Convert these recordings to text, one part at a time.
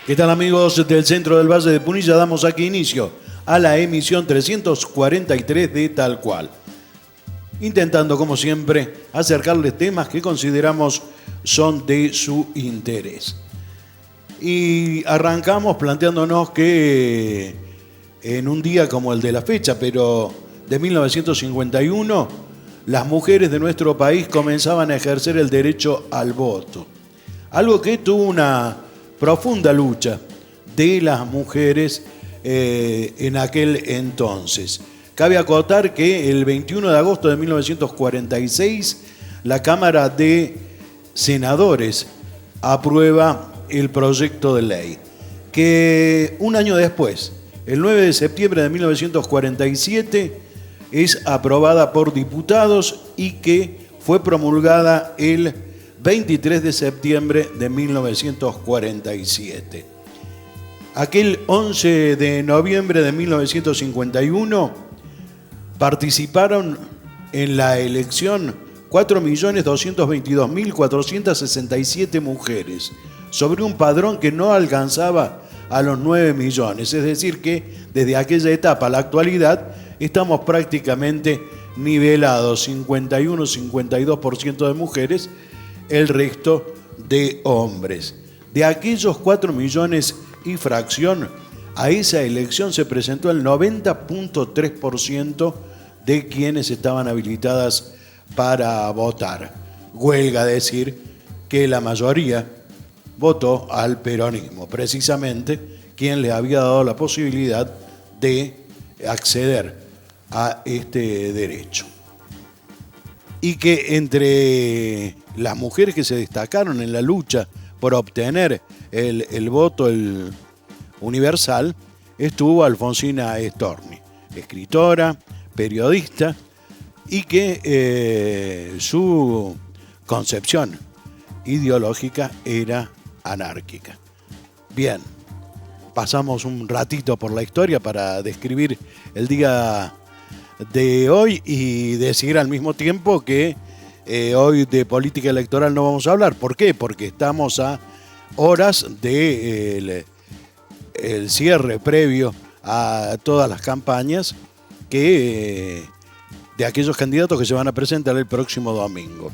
¿Qué tal, amigos del centro del Valle de Punilla? Damos aquí inicio a la emisión 343 de Tal Cual, intentando, como siempre, acercarles temas que consideramos son de su interés. Y arrancamos planteándonos que en un día como el de la fecha, pero de 1951, las mujeres de nuestro país comenzaban a ejercer el derecho al voto. Algo que tuvo una profunda lucha de las mujeres en aquel entonces. Cabe acotar que el 21 de agosto de 1946, la Cámara de Senadores aprueba el proyecto de ley, que un año después, el 9 de septiembre de 1947, es aprobada por diputados y que fue promulgada el 23 de septiembre de 1947. Aquel 11 de noviembre de 1951 participaron en la elección 4.222.467 mujeres, sobre un padrón que no alcanzaba a los 9 millones. Es decir que desde aquella etapa a la actualidad estamos prácticamente nivelados, 51-52% de mujeres, el resto de hombres. De aquellos 4 millones y fracción, a esa elección se presentó el 90.3% de quienes estaban habilitadas para votar. Huelga decir que la mayoría votó al peronismo, precisamente quien le había dado la posibilidad de acceder a este derecho. Y que entre las mujeres que se destacaron en la lucha por obtener el voto universal estuvo Alfonsina Storni, escritora, periodista, y que su concepción ideológica era anárquica. Bien, pasamos un ratito por la historia para describir el día de hoy y decir al mismo tiempo que hoy de política electoral no vamos a hablar. ¿Por qué? Porque estamos a horas del cierre previo a todas las campañas de aquellos candidatos que se van a presentar el próximo domingo.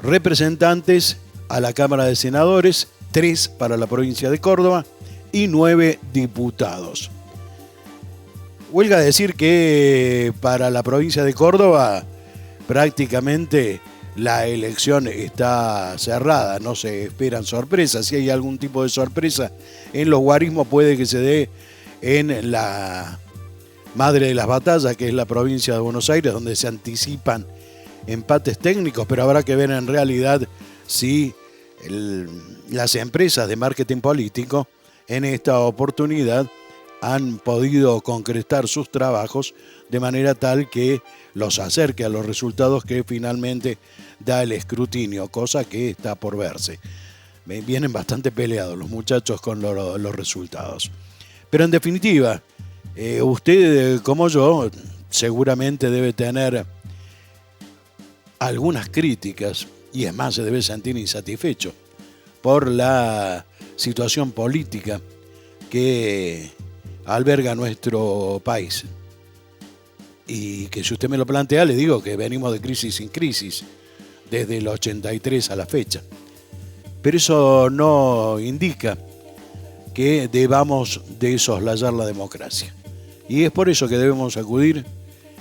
Representantes a la Cámara de Senadores, 3 para la provincia de Córdoba y 9 diputados. Huelga decir que para la provincia de Córdoba prácticamente la elección está cerrada, no se esperan sorpresas. Si hay algún tipo de sorpresa en los guarismos puede que se dé en la madre de las batallas, que es la provincia de Buenos Aires, donde se anticipan empates técnicos, pero habrá que ver en realidad si las empresas de marketing político en esta oportunidad han podido concretar sus trabajos de manera tal que los acerque a los resultados que finalmente da el escrutinio, cosa que está por verse. Vienen bastante peleados los muchachos con los resultados. Pero en definitiva, usted como yo seguramente debe tener algunas críticas, y es más, se debe sentir insatisfecho por la situación política que alberga nuestro país. Y que si usted me lo plantea, le digo que venimos de crisis en crisis desde el 83 a la fecha. Pero eso no indica que debamos desoslayar la democracia. Y es por eso que debemos acudir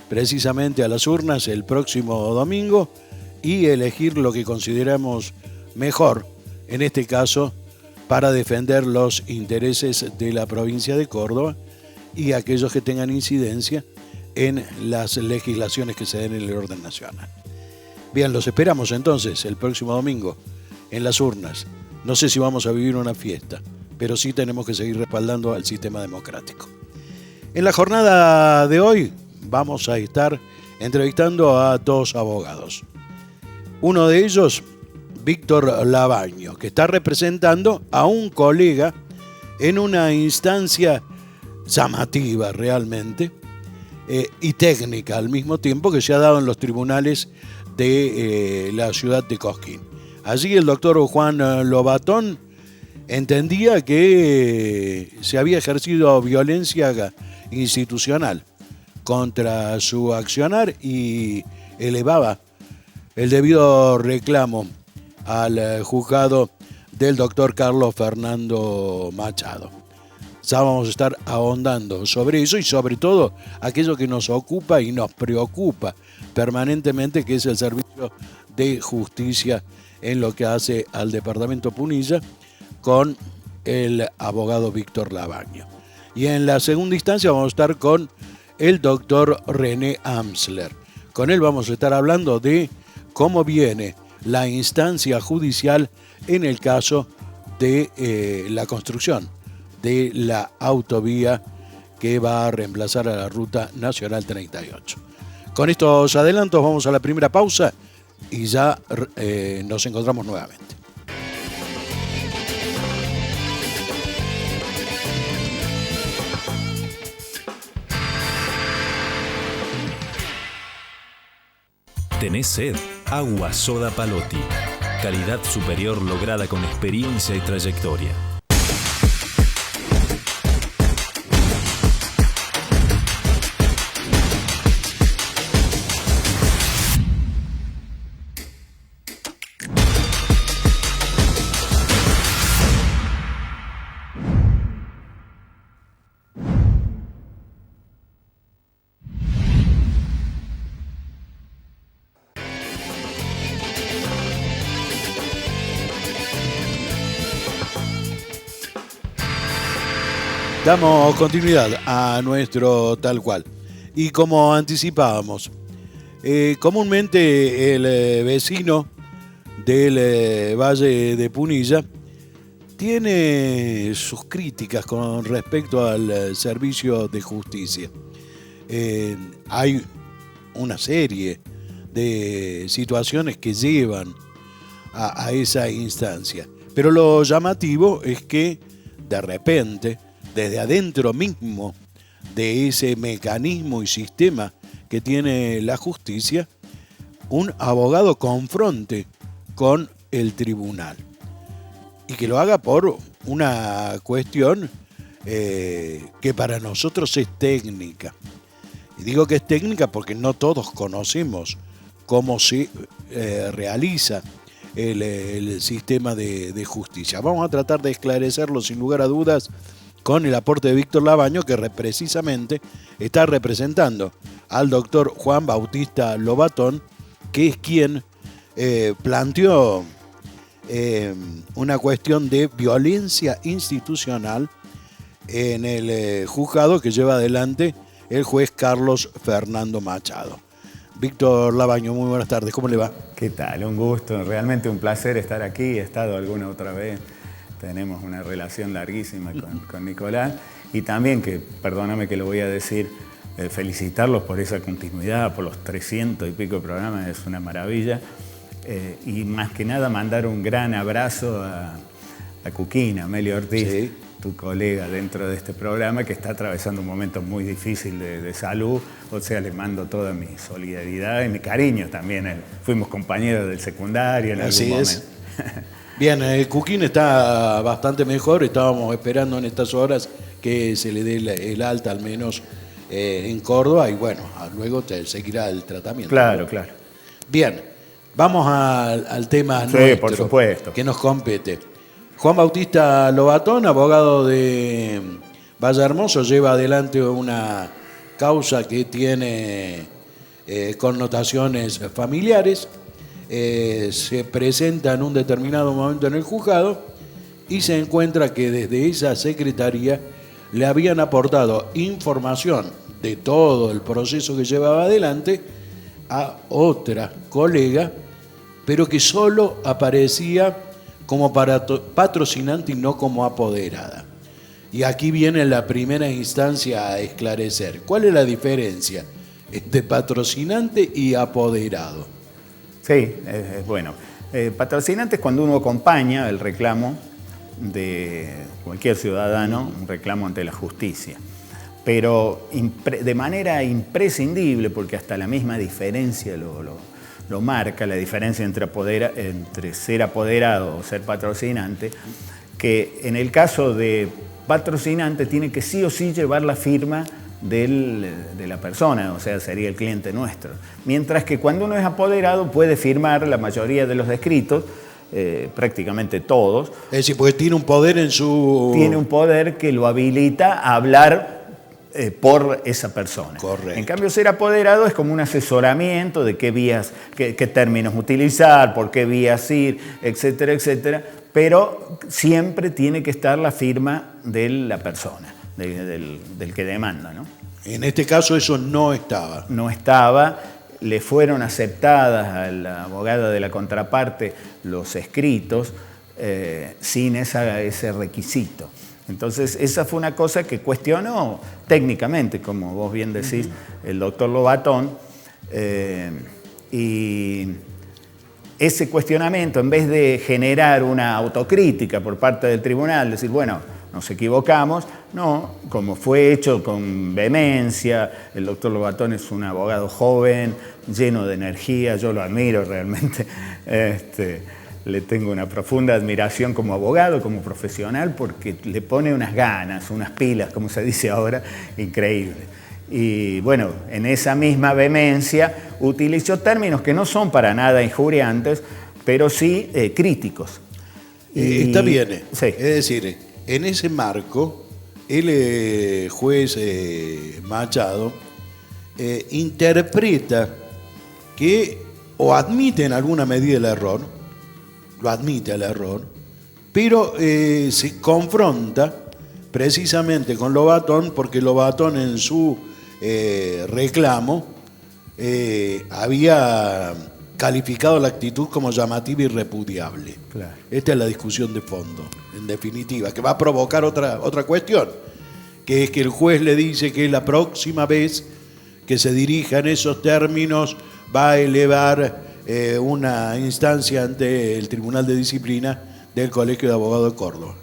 precisamente a las urnas el próximo domingo y elegir lo que consideramos mejor, en este caso, para defender los intereses de la provincia de Córdoba y aquellos que tengan incidencia en las legislaciones que se den en el orden nacional. Bien, los esperamos entonces el próximo domingo en las urnas. No sé si vamos a vivir una fiesta, pero sí tenemos que seguir respaldando al sistema democrático. En la jornada de hoy vamos a estar entrevistando a 2 abogados. Uno de ellos, Víctor Labaño, que está representando a un colega en una instancia llamativa realmente y técnica al mismo tiempo, que se ha dado en los tribunales de la ciudad de Cosquín. Allí el doctor Juan Lobatón entendía que se había ejercido violencia institucional contra su accionar y elevaba el debido reclamo al juzgado del doctor Carlos Fernando Machado. Ya vamos a estar ahondando sobre eso y sobre todo aquello que nos ocupa y nos preocupa permanentemente, que es el servicio de justicia en lo que hace al departamento Punilla con el abogado Víctor Labaño. Y en la segunda instancia vamos a estar con el doctor René Amsler. Con él vamos a estar hablando de cómo viene la instancia judicial en el caso de la construcción de la autovía que va a reemplazar a la Ruta Nacional 38. Con estos adelantos vamos a la primera pausa y ya nos encontramos nuevamente. ¿Tenés sed? Agua Soda Palotti. Calidad superior lograda con experiencia y trayectoria. Damos continuidad a nuestro tal cual. Y como anticipábamos, comúnmente el vecino del Valle de Punilla tiene sus críticas con respecto al servicio de justicia. Hay una serie de situaciones que llevan a esa instancia. Pero lo llamativo es que de repente, desde adentro mismo de ese mecanismo y sistema que tiene la justicia, un abogado confronte con el tribunal y que lo haga por una cuestión que para nosotros es técnica. Y digo que es técnica porque no todos conocemos cómo se realiza el sistema de justicia. Vamos a tratar de esclarecerlo sin lugar a dudas con el aporte de Víctor Labaño, que precisamente está representando al doctor Juan Bautista Lobatón, que es quien planteó una cuestión de violencia institucional en el juzgado que lleva adelante el juez Carlos Fernando Machado. Víctor Labaño, muy buenas tardes, ¿cómo le va? ¿Qué tal? Un gusto, realmente un placer estar aquí, he estado alguna otra vez. Tenemos una relación larguísima con Nicolás y también, que perdóname que lo voy a decir, felicitarlos por esa continuidad, por los 300 y pico programas, es una maravilla. Y más que nada mandar un gran abrazo a Cuquín, a Amelio Ortiz, sí, tu colega dentro de este programa, que está atravesando un momento muy difícil de salud. O sea, le mando toda mi solidaridad y mi cariño también. Fuimos compañeros del secundario en algún momento. Bien, Cuquín está bastante mejor, estábamos esperando en estas horas que se le dé el alta al menos en Córdoba y bueno, luego seguirá el tratamiento. Claro, claro. Bien, vamos al tema sí, nuestro, por supuesto, que nos compete. Juan Bautista Lobatón, abogado de Valle Hermoso, lleva adelante una causa que tiene connotaciones familiares. Se presenta en un determinado momento en el juzgado y se encuentra que desde esa secretaría le habían aportado información de todo el proceso que llevaba adelante a otra colega, pero que solo aparecía como patrocinante y no como apoderada. Y aquí viene la primera instancia a esclarecer. ¿Cuál es la diferencia entre patrocinante y apoderado? Sí, es bueno. Patrocinante es cuando uno acompaña el reclamo de cualquier ciudadano, un reclamo ante la justicia. Pero de manera imprescindible, porque hasta la misma diferencia lo marca, la diferencia entre ser apoderado o ser patrocinante, que en el caso de patrocinante tiene que sí o sí llevar la firma de la persona, o sea, sería el cliente nuestro. Mientras que cuando uno es apoderado puede firmar la mayoría de los descritos, prácticamente todos. Es decir, porque tiene un poder en su... Tiene un poder que lo habilita a hablar por esa persona. Correcto. En cambio, ser apoderado es como un asesoramiento de qué vías, qué términos utilizar, por qué vías ir, etcétera, etcétera, pero siempre tiene que estar la firma de la persona, del que demanda, ¿no? En este caso eso no estaba. No estaba, le fueron aceptadas a la abogada de la contraparte los escritos sin ese requisito. Entonces, esa fue una cosa que cuestionó técnicamente, como vos bien decís, el doctor Lobatón, y ese cuestionamiento, en vez de generar una autocrítica por parte del tribunal, decir, bueno, nos equivocamos, no, como fue hecho con vehemencia, el doctor Lobatón es un abogado joven, lleno de energía, yo lo admiro realmente, le tengo una profunda admiración como abogado, como profesional, porque le pone unas ganas, unas pilas, como se dice ahora, increíbles. Y bueno, en esa misma vehemencia utilizó términos que no son para nada injuriantes, pero sí críticos. Está bien. Sí. Es decir, en ese marco, el juez Machado interpreta que, o admite en alguna medida el error, lo admite el error, pero se confronta precisamente con Lobatón, porque Lobatón en su reclamo había calificado la actitud como llamativa y repudiable. Claro. Esta es la discusión de fondo, en definitiva, que va a provocar otra cuestión, que es que el juez le dice que la próxima vez que se dirija en esos términos va a elevar una instancia ante el Tribunal de Disciplina del Colegio de Abogados de Córdoba.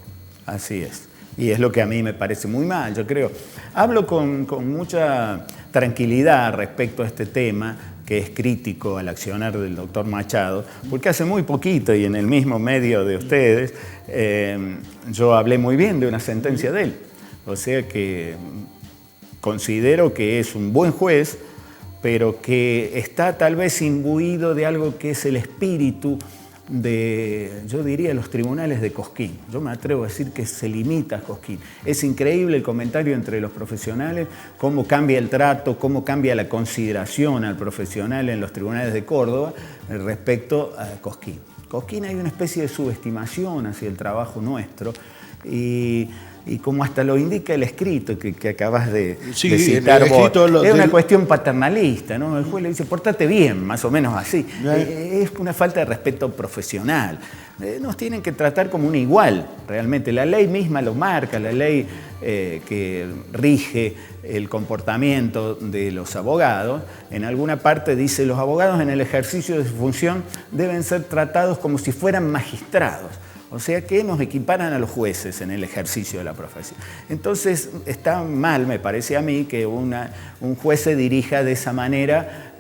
Así es. Y es lo que a mí me parece muy mal, yo creo. Hablo con mucha tranquilidad respecto a este tema, que es crítico al accionar del doctor Machado, porque hace muy poquito, y en el mismo medio de ustedes, yo hablé muy bien de una sentencia de él. O sea que considero que es un buen juez, pero que está tal vez imbuido de algo que es el espíritu de, yo diría, los tribunales de Cosquín. Yo me atrevo a decir que se limita a Cosquín. Es increíble el comentario entre los profesionales, cómo cambia el trato, cómo cambia la consideración al profesional en los tribunales de Córdoba respecto a Cosquín. Cosquín hay una especie de subestimación hacia el trabajo nuestro y como hasta lo indica el escrito que acabas de citar vos, es una cuestión paternalista, ¿no? El juez le dice, portate bien, más o menos así. Es una falta de respeto profesional. Nos tienen que tratar como un igual, realmente. La ley misma lo marca, la ley que rige el comportamiento de los abogados. En alguna parte dice, los abogados en el ejercicio de su función deben ser tratados como si fueran magistrados. O sea que nos equiparan a los jueces en el ejercicio de la profesión. Entonces está mal, me parece a mí, que un juez se dirija de esa manera,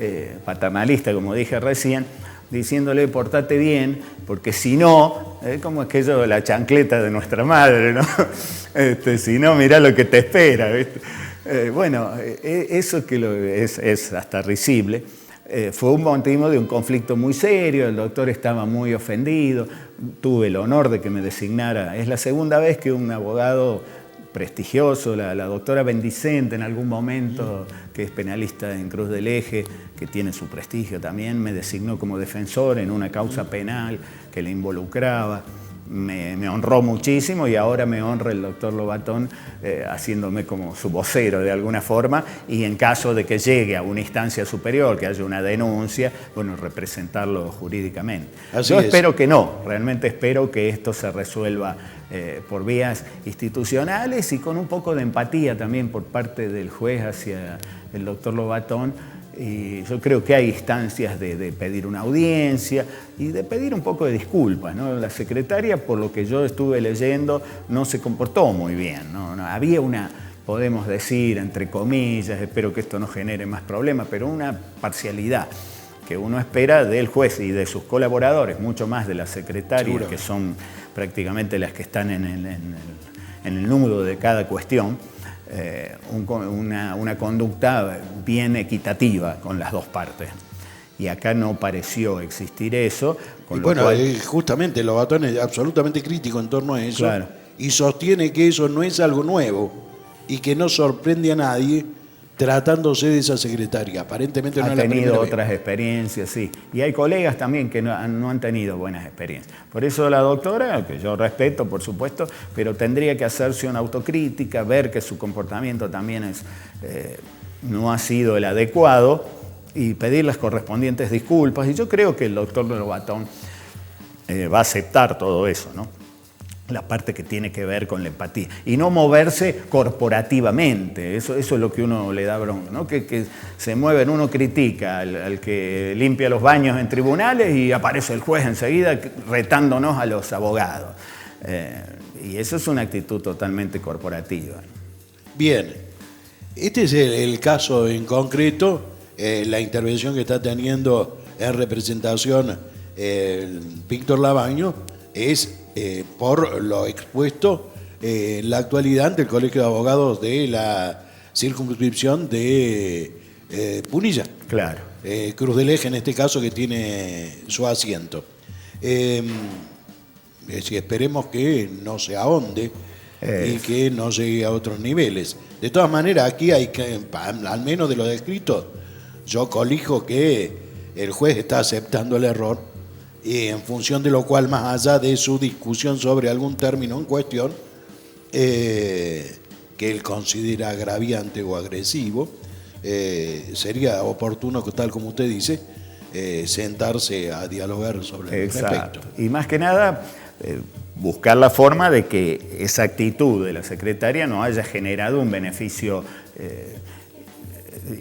paternalista, como dije recién, diciéndole portate bien, porque si no, como aquello de la chancleta de nuestra madre, ¿no? Si no, mirá lo que te espera, ¿viste? Bueno, eso que es hasta risible. Fue un motivo de un conflicto muy serio, el doctor estaba muy ofendido, tuve el honor de que me designara. Es la segunda vez que un abogado prestigioso, la doctora Bendicente en algún momento, que es penalista en Cruz del Eje, que tiene su prestigio también, me designó como defensor en una causa penal que le involucraba. Me honró muchísimo y ahora me honra el doctor Lobatón haciéndome como su vocero de alguna forma y en caso de que llegue a una instancia superior, que haya una denuncia, bueno, representarlo jurídicamente. Yo espero que no, realmente espero que esto se resuelva por vías institucionales y con un poco de empatía también por parte del juez hacia el doctor Lobatón. Y yo creo que hay instancias de pedir una audiencia y de pedir un poco de disculpas, ¿no? La secretaria, por lo que yo estuve leyendo, no se comportó muy bien, ¿no? Había una, podemos decir, entre comillas, espero que esto no genere más problemas, pero una parcialidad que uno espera del juez y de sus colaboradores, mucho más de la secretaria, que son prácticamente las que están en el número de cada cuestión, una conducta bien equitativa con las dos partes. Y acá no pareció existir eso. Y bueno, justamente Lobatón es absolutamente crítico en torno a eso, claro, y sostiene que eso no es algo nuevo y que no sorprende a nadie tratándose de esa secretaria. Aparentemente no ha es la primera tenido vez. otras experiencias, sí. Y hay colegas también que no han tenido buenas experiencias. Por eso la doctora, que yo respeto, por supuesto, pero tendría que hacerse una autocrítica, ver que su comportamiento también no ha sido el adecuado y pedir las correspondientes disculpas. Y yo creo que el doctor Lobatón va a aceptar todo eso, ¿no? La parte que tiene que ver con la empatía. Y no moverse corporativamente. Eso es lo que uno le da bronca, ¿no? Que se mueven, uno critica al que limpia los baños en tribunales y aparece el juez enseguida retándonos a los abogados. Y eso es una actitud totalmente corporativa. Bien, este es el caso en concreto, la intervención que está teniendo en representación Víctor Labaño es por lo expuesto en la actualidad ante el Colegio de Abogados de la circunscripción de Punilla. Claro. Cruz del Eje en este caso, que tiene su asiento. Esperemos que no se ahonde y que no llegue a otros niveles. De todas maneras, aquí hay que, al menos de lo descrito, yo colijo que el juez está aceptando el error, y en función de lo cual, más allá de su discusión sobre algún término en cuestión que él considera agraviante o agresivo, sería oportuno, tal como usted dice, sentarse a dialogar sobre el respecto. Y más que nada, buscar la forma de que esa actitud de la secretaria no haya generado un beneficio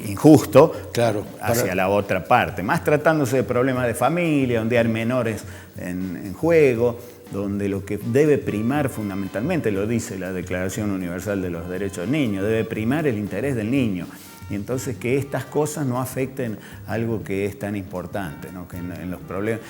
injusto, claro, hacia la otra parte, más tratándose de problemas de familia, donde hay menores en juego, donde lo que debe primar fundamentalmente, lo dice la Declaración Universal de los Derechos del Niño, debe primar el interés del niño. Y entonces que estas cosas no afecten algo que es tan importante, ¿no? Que en los problemas.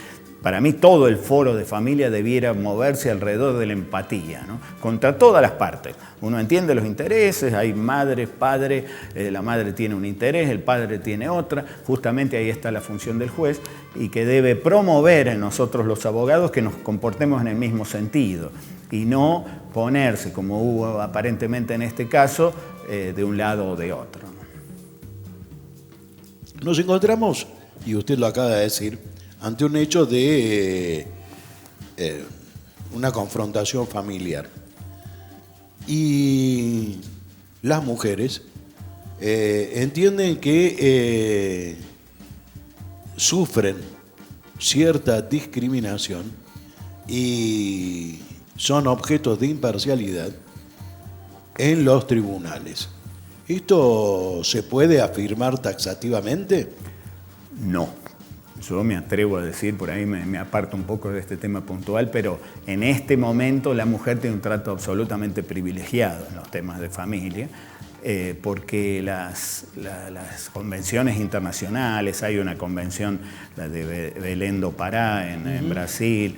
Para mí todo el foro de familia debiera moverse alrededor de la empatía, ¿no? Contra todas las partes. Uno entiende los intereses, hay madre, padre, la madre tiene un interés, el padre tiene otra, justamente ahí está la función del juez, y que debe promover en nosotros los abogados que nos comportemos en el mismo sentido y no ponerse, como hubo aparentemente en este caso, de un lado o de otro. Nos encontramos, y usted lo acaba de decir, ante un hecho de una confrontación familiar. Y las mujeres entienden que sufren cierta discriminación y son objetos de imparcialidad en los tribunales. ¿Esto se puede afirmar taxativamente? No. Yo me atrevo a decir, por ahí me aparto un poco de este tema puntual, pero en este momento la mujer tiene un trato absolutamente privilegiado en los temas de familia, porque las convenciones internacionales, hay una convención, la de Belém do Pará en Brasil,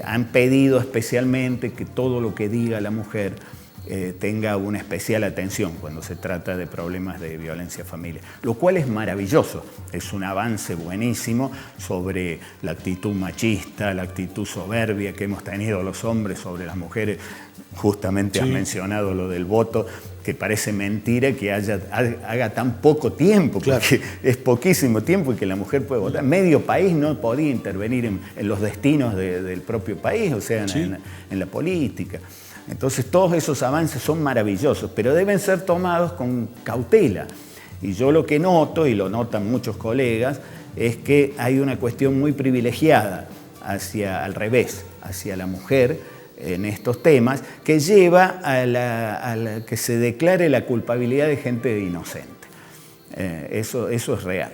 han pedido especialmente que todo lo que diga la mujer tenga una especial atención cuando se trata de problemas de violencia familiar, lo cual es maravilloso, es un avance buenísimo sobre la actitud machista, la actitud soberbia que hemos tenido los hombres sobre las mujeres. Justamente has mencionado lo del voto, que parece mentira que haga tan poco tiempo, porque es poquísimo tiempo y que la mujer puede votar. Medio país no podía intervenir en los destinos del propio país, o sea, en la política. Entonces todos esos avances son maravillosos, pero deben ser tomados con cautela. Y yo lo que noto, y lo notan muchos colegas, es que hay una cuestión muy privilegiada al revés, hacia la mujer en estos temas, que lleva a que se declare la culpabilidad de gente inocente. Eso es real.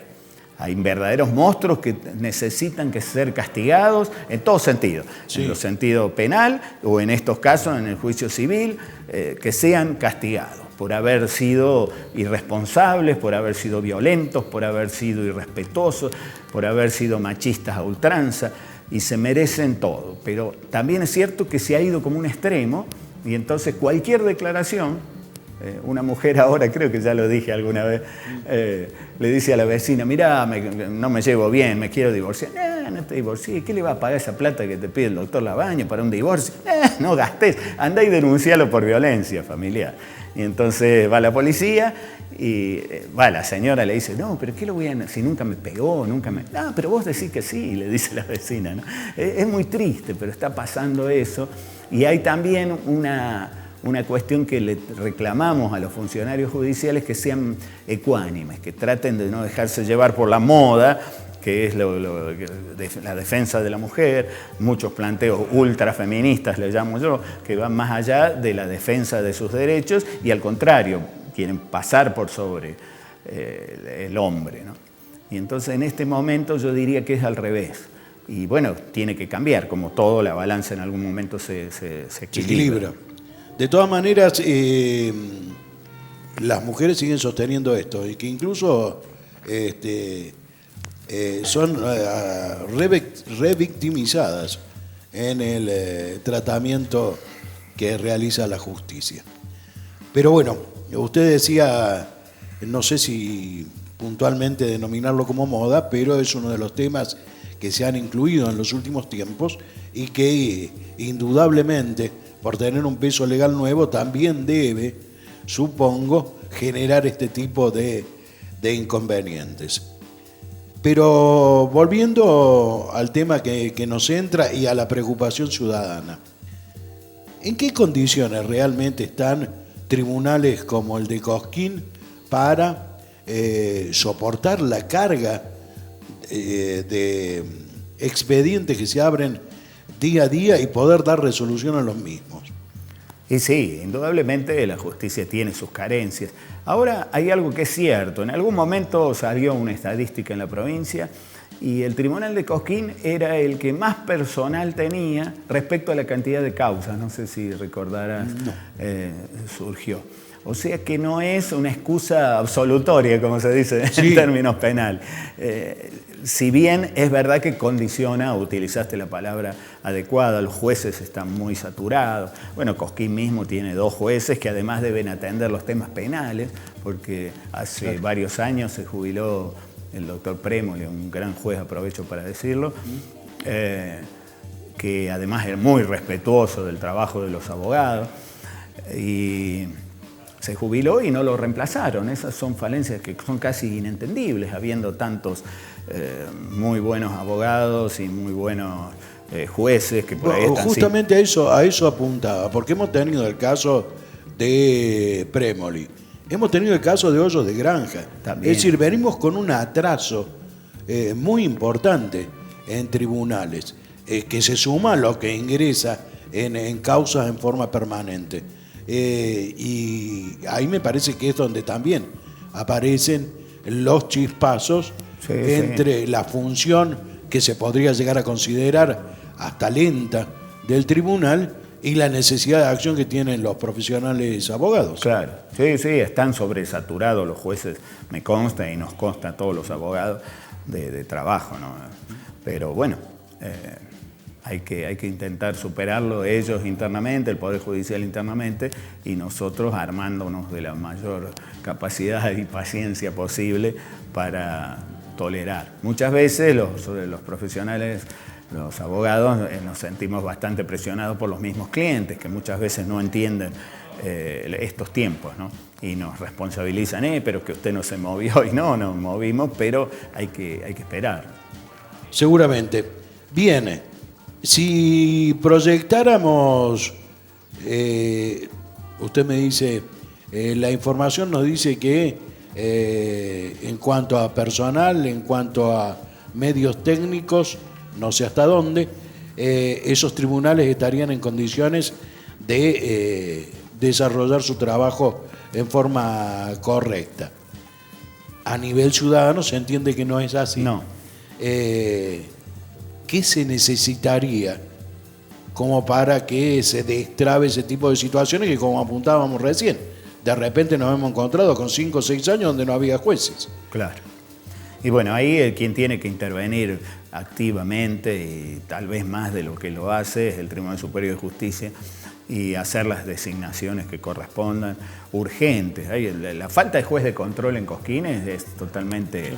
Hay verdaderos monstruos que necesitan que ser castigados en todo sentido, en el sentido penal o en estos casos en el juicio civil, que sean castigados por haber sido irresponsables, por haber sido violentos, por haber sido irrespetuosos, por haber sido machistas a ultranza. y se merecen todo. Pero también es cierto que se ha ido como un extremo y entonces cualquier declaración, una mujer ahora, creo que ya lo dije alguna vez, le dice a la vecina, mirá, no me llevo bien, me quiero divorciar. No te divorcies, ¿qué le va a pagar esa plata que te pide el doctor Labaña para un divorcio? No gastes, andá y denuncialo por violencia familiar. Y entonces va la policía y la señora le dice, no, pero ¿qué lo voy a...? Si nunca me pegó, nunca me... No, pero vos decís que sí, le dice la vecina, ¿no? Es muy triste, pero está pasando eso. Y hay también una cuestión que le reclamamos a los funcionarios judiciales, que sean ecuánimes, que traten de no dejarse llevar por la moda, que es la defensa de la mujer, muchos planteos ultrafeministas, le llamo yo, que van más allá de la defensa de sus derechos y al contrario, quieren pasar por sobre el hombre, ¿no? Y entonces en este momento yo diría que es al revés. Y bueno, tiene que cambiar, como todo, la balanza en algún momento se equilibra. De todas maneras, las mujeres siguen sosteniendo esto, y que incluso son revictimizadas en el tratamiento que realiza la justicia. Pero bueno, usted decía, no sé si puntualmente denominarlo como moda, pero es uno de los temas que se han incluido en los últimos tiempos y que indudablemente, por tener un peso legal nuevo, también debe, supongo, generar este tipo de inconvenientes. Pero volviendo al tema que nos entra y a la preocupación ciudadana, ¿en qué condiciones realmente están tribunales como el de Cosquín para soportar la carga de expedientes que se abren día a día y poder dar resolución a los mismos? Y sí, indudablemente la justicia tiene sus carencias. Ahora hay algo que es cierto, en algún momento salió una estadística en la provincia y el Tribunal de Cosquín era el que más personal tenía respecto a la cantidad de causas, no sé si recordarás, surgió. O sea que no es una excusa absolutoria, como se dice en términos penales. Si bien es verdad que condiciona, utilizaste la palabra adecuada, los jueces están muy saturados. Bueno, Cosquín mismo tiene 2 jueces que además deben atender los temas penales, porque hace varios años se jubiló el doctor Prémoli, un gran juez, aprovecho para decirlo, que además es muy respetuoso del trabajo de los abogados. Y se jubiló y no lo reemplazaron. Esas son falencias que son casi inentendibles, habiendo tantos muy buenos abogados y muy buenos jueces que por ahí están. Justamente a eso apuntaba, porque hemos tenido el caso de Prémoli, hemos tenido el caso de Hoyos de Granja. También. Es decir, venimos con un atraso muy importante en tribunales, que se suma a lo que ingresa en causas en forma permanente. Y ahí me parece que es donde también aparecen los chispazos entre la función que se podría llegar a considerar hasta lenta del tribunal y la necesidad de acción que tienen los profesionales abogados. Claro, sí, están sobresaturados los jueces, me consta y nos consta a todos los abogados de trabajo, ¿no? Pero bueno, hay que intentar superarlo ellos internamente, el Poder Judicial internamente, y nosotros armándonos de la mayor capacidad y paciencia posible para tolerar. Muchas veces los profesionales, los abogados, nos sentimos bastante presionados por los mismos clientes, que muchas veces no entienden estos tiempos, ¿no? Y nos responsabilizan, pero que usted no se movió, y no nos movimos, pero hay que esperar. Seguramente. Bien, si proyectáramos, usted me dice, la información nos dice que en cuanto a personal, en cuanto a medios técnicos, no sé hasta dónde, esos tribunales estarían en condiciones de desarrollar su trabajo en forma correcta. A nivel ciudadano se entiende que no es así. No. ¿Qué se necesitaría como para que se destrabe ese tipo de situaciones que, como apuntábamos recién, de repente nos hemos encontrado con 5 o 6 años donde no había jueces? Claro. Y bueno, ahí quien tiene que intervenir activamente y tal vez más de lo que lo hace es el Tribunal Superior de Justicia, y hacer las designaciones que correspondan, urgentes. La falta de juez de control en Cosquín es totalmente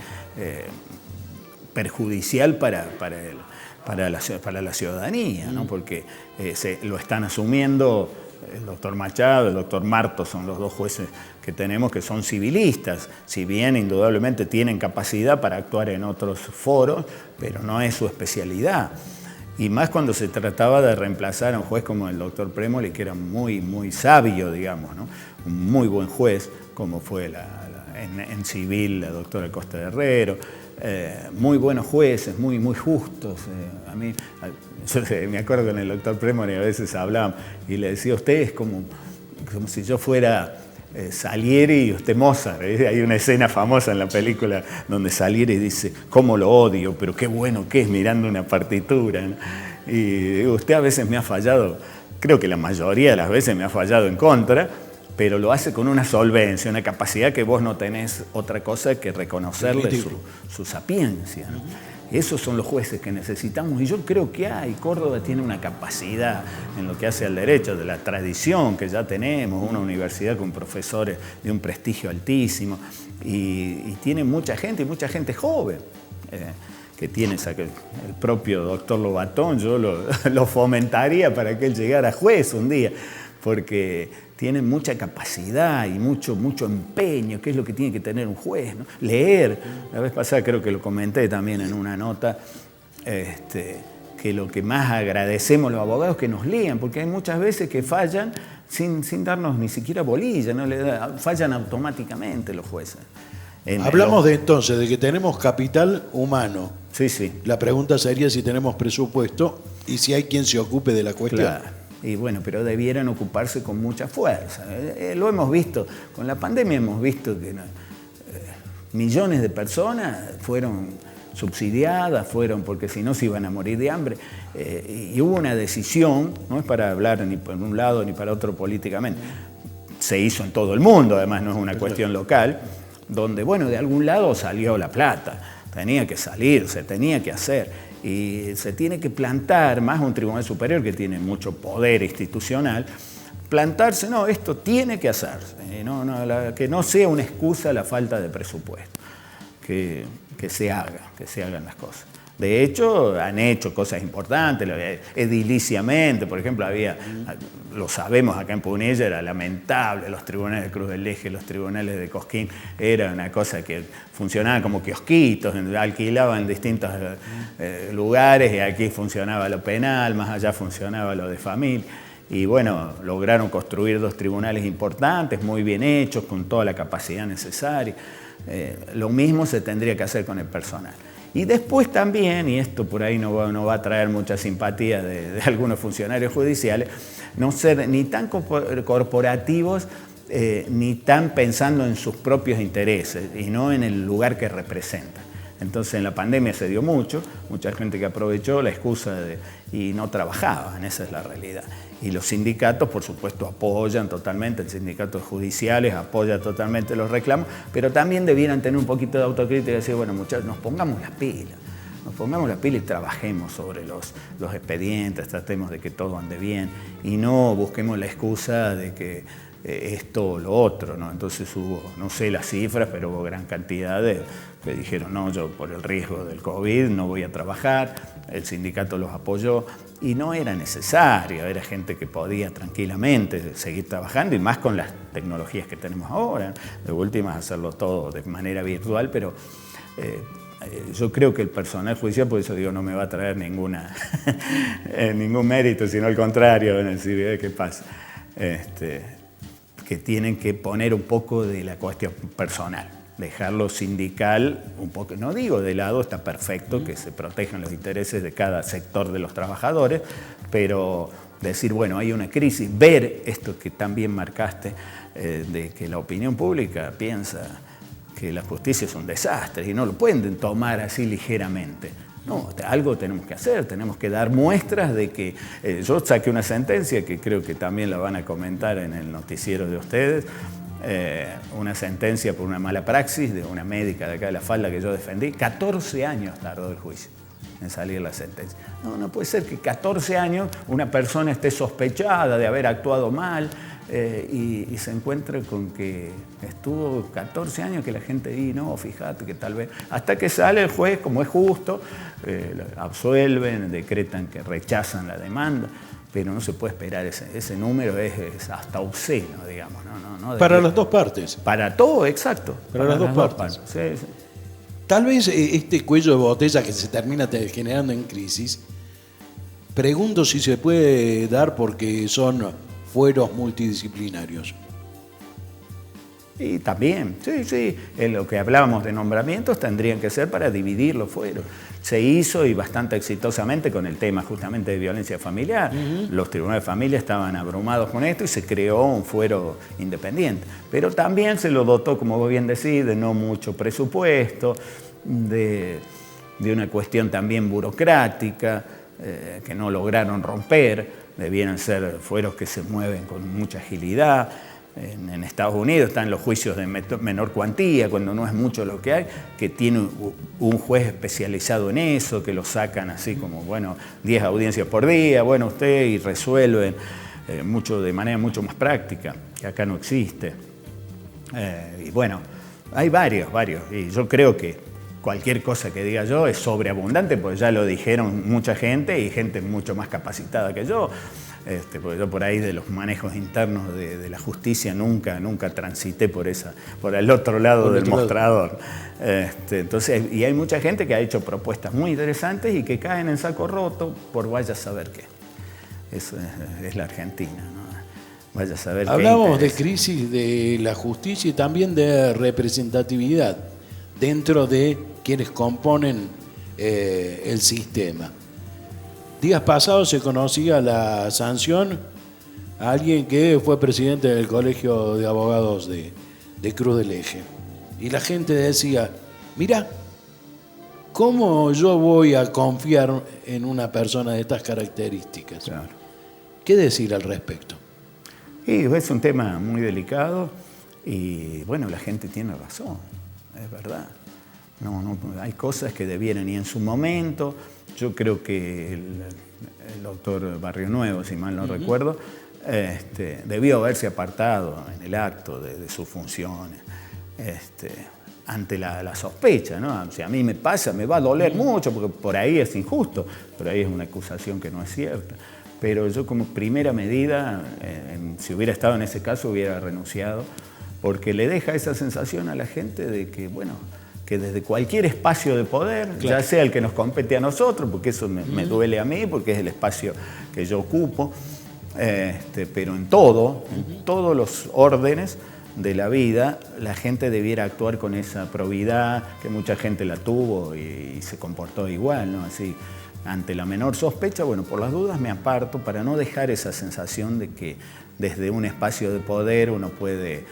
perjudicial para la ciudadanía, ¿no? Porque lo están asumiendo el doctor Machado, el doctor Marto, son los dos jueces que tenemos que son civilistas, si bien indudablemente tienen capacidad para actuar en otros foros, pero no es su especialidad. Y más cuando se trataba de reemplazar a un juez como el doctor Prémoli, que era muy, muy sabio, digamos, ¿no? Un muy buen juez, como fue en civil la doctora Costa de Herrero. Muy buenos jueces, muy, muy justos. Yo me acuerdo que con el doctor Prémoli a veces hablábamos y le decía, usted es como si yo fuera Salieri y usted Mozart. Hay una escena famosa en la película donde Salieri dice, cómo lo odio, pero qué bueno que es mirando una partitura, ¿no? Y usted a veces me ha fallado, creo que la mayoría de las veces me ha fallado en contra, pero lo hace con una solvencia, una capacidad que vos no tenés otra cosa que reconocerle su sapiencia, ¿no? Esos son los jueces que necesitamos y yo creo que Córdoba tiene una capacidad en lo que hace al derecho, de la tradición que ya tenemos, una universidad con profesores de un prestigio altísimo y tiene mucha gente joven. Que tiene el propio doctor Lobatón, yo lo fomentaría para que él llegara juez un día, porque tienen mucha capacidad y mucho empeño, que es lo que tiene que tener un juez, ¿no? Leer, la vez pasada creo que lo comenté también en una nota, que lo que más agradecemos los abogados es que nos lean, porque hay muchas veces que fallan sin darnos ni siquiera bolilla, ¿no? Fallan automáticamente los jueces. Hablamos entonces de que tenemos capital humano. Sí, sí. La pregunta sería si tenemos presupuesto y si hay quien se ocupe de la cuestión. Claro. Y bueno, pero debieran ocuparse con mucha fuerza. Lo hemos visto, con la pandemia hemos visto que millones de personas fueron subsidiadas, porque si no se iban a morir de hambre. Y hubo una decisión, no es para hablar ni por un lado ni para otro políticamente, se hizo en todo el mundo, además no es una cuestión local, donde, bueno, de algún lado salió la plata, tenía que salir, se tenía que hacer. Y se tiene que plantar, más un tribunal superior que tiene mucho poder institucional, plantarse, no, esto tiene que hacerse, que no sea una excusa la falta de presupuesto, que se hagan las cosas. De hecho, han hecho cosas importantes, ediliciamente, por ejemplo, lo sabemos acá en Punilla, era lamentable, los tribunales de Cruz del Eje, los tribunales de Cosquín, era una cosa que funcionaba como kiosquitos, alquilaban distintos lugares y aquí funcionaba lo penal, más allá funcionaba lo de familia. Y bueno, lograron construir 2 tribunales importantes, muy bien hechos, con toda la capacidad necesaria. Lo mismo se tendría que hacer con el personal. Y después también, y esto por ahí no va a traer mucha simpatía de algunos funcionarios judiciales, no ser ni tan corporativos ni tan pensando en sus propios intereses y no en el lugar que representan. Entonces en la pandemia se dio mucha gente que aprovechó la excusa y no trabajaban, esa es la realidad. Y los sindicatos, por supuesto, apoyan totalmente, el sindicato judiciales apoya totalmente los reclamos, pero también debieran tener un poquito de autocrítica y decir, bueno, muchachos, nos pongamos las pilas y trabajemos sobre los expedientes, tratemos de que todo ande bien y no busquemos la excusa de que esto o lo otro, ¿no? Entonces hubo, no sé las cifras, pero hubo gran cantidad que dijeron, no, yo por el riesgo del COVID no voy a trabajar, el sindicato los apoyó y no era necesario, era gente que podía tranquilamente seguir trabajando y más con las tecnologías que tenemos ahora, de últimas hacerlo todo de manera virtual, pero yo creo que el personal judicial, por eso digo, no me va a traer ningún mérito, sino al contrario, en decir, ¿qué pasa? Que tienen que poner un poco de la cuestión personal, dejarlo sindical un poco, no digo de lado, está perfecto que se protejan los intereses de cada sector de los trabajadores, pero decir, bueno, hay una crisis, ver esto que también marcaste, de que la opinión pública piensa que la justicia es un desastre y no lo pueden tomar así ligeramente. No, algo tenemos que hacer, tenemos que dar muestras de que... yo saqué una sentencia que creo que también la van a comentar en el noticiero de ustedes, una sentencia por una mala praxis de una médica de acá de La Falda que yo defendí. 14 años tardó el juicio. salir la sentencia. No puede ser que 14 años una persona esté sospechada de haber actuado mal y se encuentre con que estuvo 14 años que la gente dice, no, fíjate que tal vez... Hasta que sale el juez, como es justo, absuelven, decretan que rechazan la demanda, pero no se puede esperar, ese número es hasta obsceno, digamos. ¿no? Para las dos partes. Para todo, exacto. Para las dos partes. Sí. Tal vez este cuello de botella que se termina generando en crisis, pregunto si se puede dar porque son fueros multidisciplinarios. Y también, sí, en lo que hablábamos de nombramientos tendrían que ser para dividir los fueros. Se hizo y bastante exitosamente con el tema justamente de violencia familiar. Los tribunales de familia estaban abrumados con esto y se creó un fuero independiente. Pero también se lo dotó, como vos bien decís, de no mucho presupuesto, de una cuestión también burocrática que no lograron romper. Debieran ser fueros que se mueven con mucha agilidad. En Estados Unidos están los juicios de menor cuantía, cuando no es mucho lo que hay, que tiene un juez especializado en eso, que lo sacan así como, 10 audiencias por día, usted, y resuelven de manera mucho más práctica, que acá no existe. Hay varios, y yo creo que cualquier cosa que diga yo es sobreabundante, porque ya lo dijeron mucha gente y gente mucho más capacitada que yo. Porque yo por ahí de los manejos internos de la justicia nunca transité por el otro lado del mostrador. Entonces, y hay mucha gente que ha hecho propuestas muy interesantes y que caen en saco roto por vaya a saber qué. Eso es la Argentina, ¿no? Vaya a saber qué. Hablamos de crisis de la justicia y también de representatividad dentro de quienes componen el sistema. Días pasados se conocía la sanción a alguien que fue presidente del Colegio de Abogados de Cruz del Eje. Y la gente decía, mira, ¿cómo yo voy a confiar en una persona de estas características? Claro. ¿Qué decir al respecto? Y es un tema muy delicado y la gente tiene razón, es verdad. No, hay cosas que debieran y en su momento. Yo creo que el doctor Barrio Nuevo, si mal no recuerdo, debió haberse apartado en el acto de sus funciones ante la sospecha, ¿no? Si a mí me pasa, me va a doler mucho, porque por ahí es injusto, por ahí es una acusación que no es cierta. Pero yo como primera medida, si hubiera estado en ese caso, hubiera renunciado, porque le deja esa sensación a la gente de que, que desde cualquier espacio de poder, claro, ya sea el que nos compete a nosotros, porque eso me duele a mí, porque es el espacio que yo ocupo, pero en todos los órdenes de la vida, la gente debiera actuar con esa probidad, que mucha gente la tuvo y se comportó igual, ¿no? Así, ante la menor sospecha, por las dudas me aparto para no dejar esa sensación de que desde un espacio de poder uno puede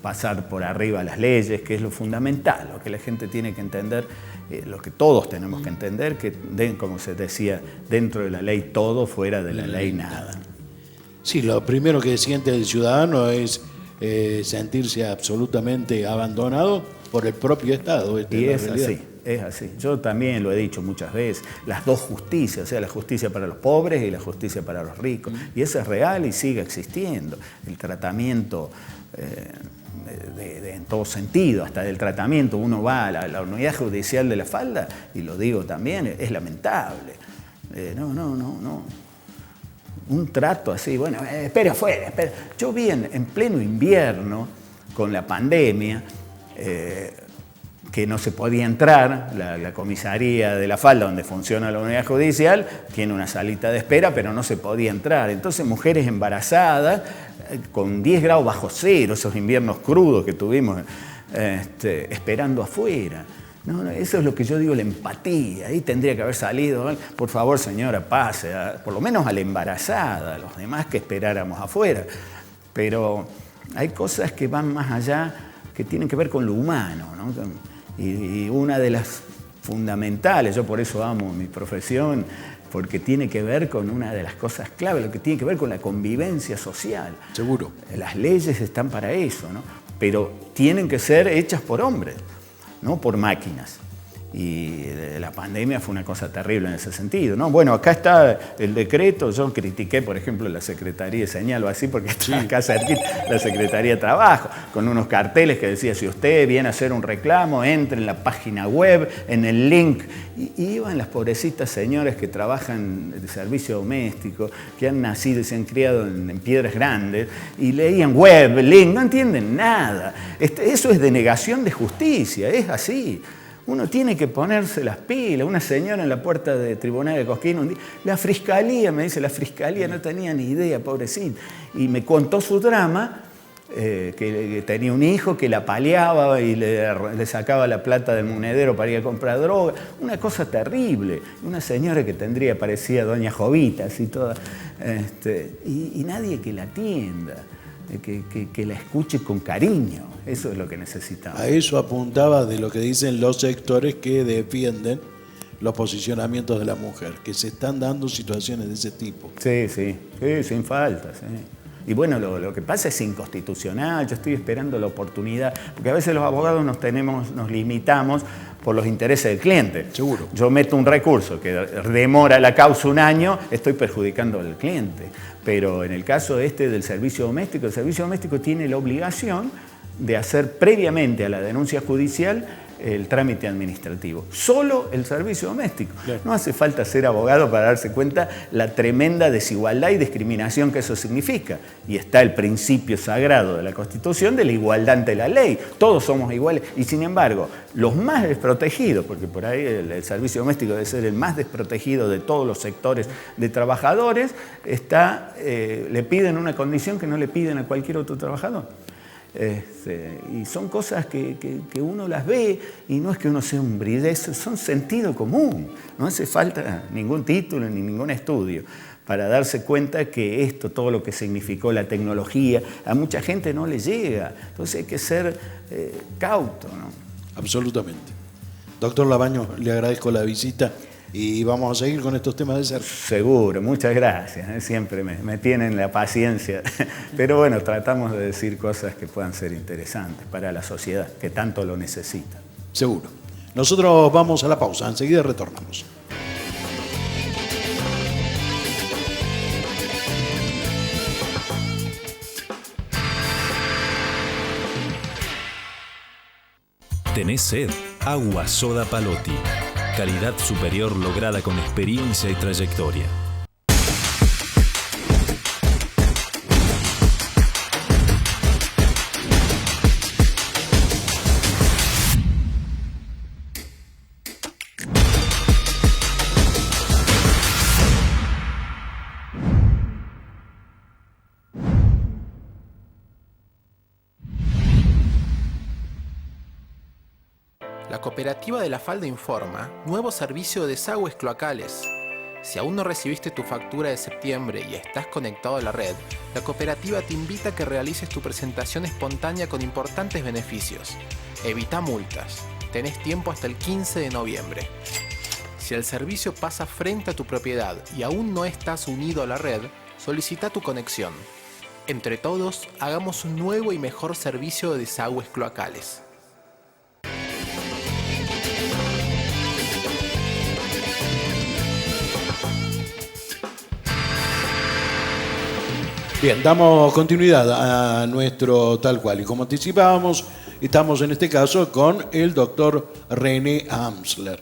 pasar por arriba las leyes, que es lo fundamental, lo que la gente tiene que entender, lo que todos tenemos que entender, que como se decía, dentro de la ley todo, fuera de la ley nada. Sí, lo primero que siente el ciudadano es sentirse absolutamente abandonado por el propio Estado. Y es así. Es así. Yo también lo he dicho muchas veces, las dos justicias, o sea, la justicia para los pobres y la justicia para los ricos. Y eso es real y sigue existiendo. El tratamiento en todo sentido, hasta del tratamiento, uno va a la unidad judicial de La Falda, y lo digo también, es lamentable. No. Un trato así, espera afuera, espera. Yo vi en pleno invierno, con la pandemia, que no se podía entrar, la comisaría de La Falda, donde funciona la unidad judicial, tiene una salita de espera, pero no se podía entrar. Entonces mujeres embarazadas, con 10 grados bajo cero, esos inviernos crudos que tuvimos, esperando afuera. No, eso es lo que yo digo, la empatía. Ahí tendría que haber salido, por favor señora, pase, por lo menos a la embarazada, a los demás que esperáramos afuera. Pero hay cosas que van más allá, que tienen que ver con lo humano, ¿no? Y una de las fundamentales, yo por eso amo mi profesión, porque tiene que ver con una de las cosas clave, lo que tiene que ver con la convivencia social. Seguro. Las leyes están para eso, ¿no? Pero tienen que ser hechas por hombres, no por máquinas. Y la pandemia fue una cosa terrible en ese sentido, ¿no? Bueno, acá está el decreto. Yo critiqué, por ejemplo, la Secretaría de Señalo así, porque está acá cerquita la Secretaría de Trabajo, con unos carteles que decía, si usted viene a hacer un reclamo, entre en la página web, en el link. Y iban las pobrecitas señoras que trabajan de servicio doméstico, que han nacido y se han criado en Piedras Grandes, y leían web, link, no entienden nada. Eso es denegación de justicia, es así. Uno tiene que ponerse las pilas. Una señora en la puerta del tribunal de Cosquín un día, la fiscalía, me dice, la fiscalía no tenía ni idea, pobrecita. Y me contó su drama, que tenía un hijo que la paliaba y le sacaba la plata del monedero para ir a comprar droga. Una cosa terrible. Una señora que parecía doña Jovita, así toda. Y nadie que la atienda. Que la escuche con cariño. Eso es lo que necesitamos. A eso apuntaba de lo que dicen los sectores que defienden los posicionamientos de la mujer, que se están dando situaciones de ese tipo. Sí, sin falta. Sí. Y bueno, lo que pasa es inconstitucional. Yo estoy esperando la oportunidad, porque a veces los abogados nos limitamos por los intereses del cliente. Seguro. Yo meto un recurso que demora la causa un año, estoy perjudicando al cliente. Pero en el caso del servicio doméstico, el servicio doméstico tiene la obligación de hacer previamente a la denuncia judicial el trámite administrativo. Solo el servicio doméstico. Claro. No hace falta ser abogado para darse cuenta la tremenda desigualdad y discriminación que eso significa. Y está el principio sagrado de la Constitución de la igualdad ante la ley. Todos somos iguales. Y sin embargo, los más desprotegidos, porque por ahí el servicio doméstico debe ser el más desprotegido de todos los sectores de trabajadores, le piden una condición que no le piden a cualquier otro trabajador. Y son cosas que uno las ve y no es que uno sea un brillez, son sentido común. No hace falta ningún título ni ningún estudio para darse cuenta que todo lo que significó la tecnología, a mucha gente no le llega. Entonces hay que ser cauto, ¿no? Absolutamente. Doctor Labaño, le agradezco la visita. Y vamos a seguir con estos temas de cerca. Seguro, muchas gracias. Siempre me tienen la paciencia. Pero bueno, tratamos de decir cosas que puedan ser interesantes para la sociedad, que tanto lo necesita. Seguro. Nosotros vamos a la pausa, enseguida retornamos. ¿Tenés sed? Agua Soda Palotti. Calidad superior lograda con experiencia y trayectoria. La Cooperativa de la Falda informa nuevo servicio de desagües cloacales. Si aún no recibiste tu factura de septiembre y estás conectado a la red, la cooperativa te invita a que realices tu presentación espontánea con importantes beneficios. Evita multas. Tenés tiempo hasta el 15 de noviembre. Si el servicio pasa frente a tu propiedad y aún no estás unido a la red, solicita tu conexión. Entre todos, hagamos un nuevo y mejor servicio de desagües cloacales. Bien, damos continuidad a nuestro tal cual. Y como anticipábamos, estamos en este caso con el doctor René Amsler.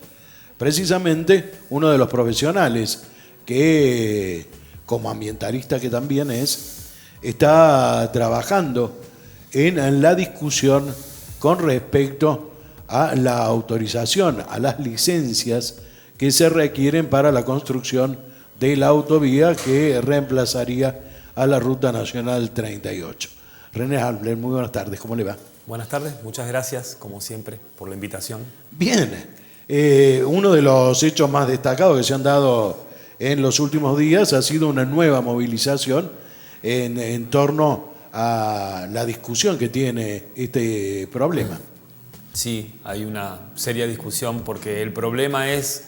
Precisamente uno de los profesionales que, como ambientalista que también está trabajando en la discusión con respecto a la autorización, a las licencias que se requieren para la construcción de la autovía que reemplazaría a la Ruta Nacional 38. René Amsler, muy buenas tardes, ¿cómo le va? Buenas tardes, muchas gracias, como siempre, por la invitación. Bien, uno de los hechos más destacados que se han dado en los últimos días ha sido una nueva movilización en torno a la discusión que tiene este problema. Sí, hay una seria discusión porque el problema es,